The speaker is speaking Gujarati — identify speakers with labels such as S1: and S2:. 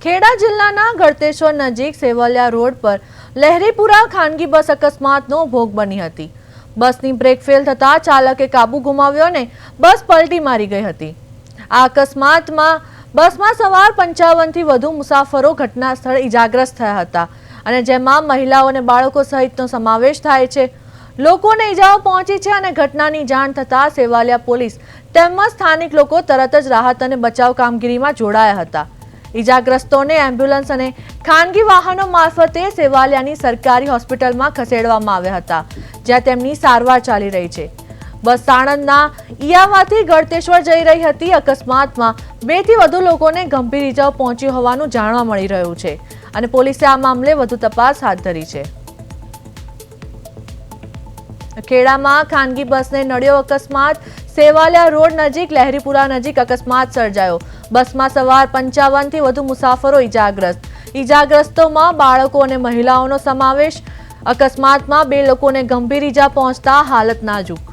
S1: ખેડા જિલ્લાના ગળતેશ્વર નજીક સેવલિયા રોડ પર લહેરીપુરા ખાનગી બસ અકસ્માતનો ભોગ બની હતી। બસની બ્રેક ફેલ થતા ચાલકે કાબુ ગુમાવ્યો અને બસ પલટી મારી ગઈ હતી। આ અકસ્માતમાં બસમાં સવાર 55 થી વધુ મુસાફરો ઘટના સ્થળે ઇજાગ્રસ્ત થયા હતા અને જેમાં મહિલાઓ અને બાળકો સહિતનો સમાવેશ થાય છે। લોકોને ઇજાઓ પહોંચી છે અને ઘટનાની જાણ થતાં સેવલિયા પોલીસ તેમજ સ્થાનિક લોકો તરત જ રાહત અને બચાવ કામગીરીમાં જોડાયા હતા। ઇજાગ્રસ્તોને એમ્બ્યુલન્સ અને ખાનગી વાહનો મારફતે સેવલિયાની સરકારી હોસ્પિટલમાં ખસેડવામાં આવ્યા હતા, જ્યાં તેમની સારવાર ચાલી રહી છે। બસ સાણંદના ઈયામાંથી ગળતેશ્વર જઈ રહી હતી। અકસ્માતમાં 2 થી વધુ લોકોને ગંભીર ઇજાઓ પહોંચી હોવાનું જાણવા મળી રહ્યું છે અને પોલીસે આ મામલે વધુ તપાસ હાથ ધરી છે। ખેડામાં ખાનગી બસને નડ્યો અકસ્માત। સેવલિયા રોડ નજીક લહેરીપુરા નજીક અકસ્માત સર્જાયો। બસમાં સવાર 55 થી વધુ મુસાફરો ઇજાગ્રસ્તોમાં બાળકો અને મહિલાઓનો સમાવેશ। અકસ્માતમાં 2 લોકોને ગંભીર ઇજા પહોંચતા હાલત નાજુક।